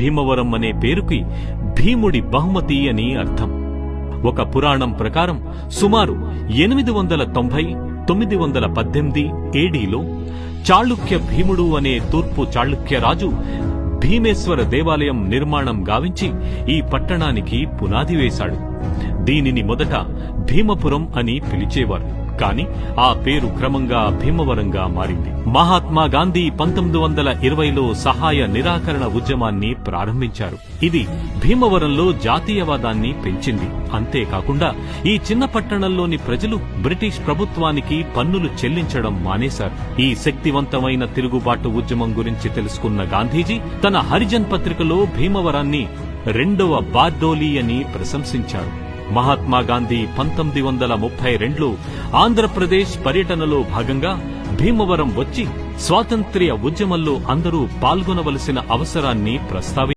భీమవరం అనే పేరుకి భీముడి బహుమతి అని అర్థం. ఒక పురాణం ప్రకారం సుమారు 890-918 ఏడీలో చాళుక్య భీముడు అనే తూర్పు చాళుక్య రాజు భీమేశ్వర దేవాలయం నిర్మాణం గావించి ఈ పట్టణానికి పునాది వేశాడు. దీనిని మొదట భీమపురం అని పిలిచేవారు. కాని ఆ పేరు క్రమంగా భీమవరంగా మారింది. మహాత్మా గాంధీ 1920లో సహాయ నిరాకరణ ఉద్యమాన్ని ప్రారంభించారు. ఇది భీమవరంలో జాతీయవాదాన్ని పెంచింది. అంతేకాకుండా ఈ చిన్న పట్టణంలోని ప్రజలు బ్రిటిష్ ప్రభుత్వానికి పన్నులు చెల్లించడం మానేశారు. ఈ శక్తివంతమైన తిరుగుబాటు ఉద్యమం గురించి తెలుసుకున్న గాంధీజీ తన హరిజన్ పత్రికలో భీమవరాన్ని రెండవ బార్డోలీ అని ప్రశంసించారు. మహాత్మా గాంధీ 1932లో ఆంధ్రప్రదేశ్ పర్యటనలో భాగంగా భీమవరం వచ్చి స్వాతంత్ర్య ఉద్యమంలో అందరూ పాల్గొనవలసిన అవసరాన్ని ప్రస్తావించారు.